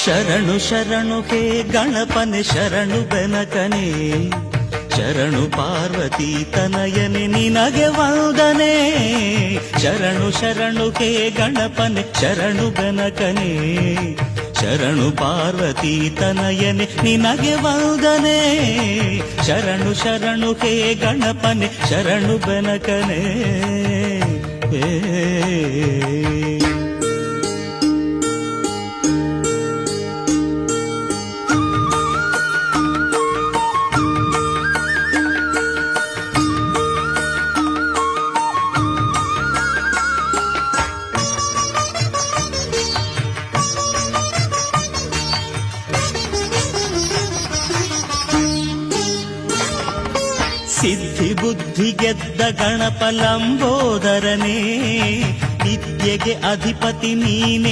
ಶರಣು ಶರಣು ಹೇ ಗಣಪನೆ ಶರಣು ಬೆನಕನೆ, ಶರಣು ಪಾರ್ವತಿ ತನಯನೆ ನಿನಗೆ ವಂದನೆ. ಶರಣು ಶರಣು ಹೇ ಗಣಪನೆ ಶರಣು ಬೆನಕನೆ, ಶರಣು ಪಾರ್ವತಿ ತನಯನೆ ನಿನಗೆ ವಂದನೆ. ಶರಣು ಶರಣು ಹೇ ಗಣಪನೆ ಶರಣು ಬೆನಕನೆ. ಸಿದ್ಧಿ ಬುದ್ಧಿ ಗೆದ್ದ ಗಣಪ ಲಂಬೋದರನೇ, ವಿದ್ಯೆಗೆ ಅಧಿಪತಿ ನೀನೆ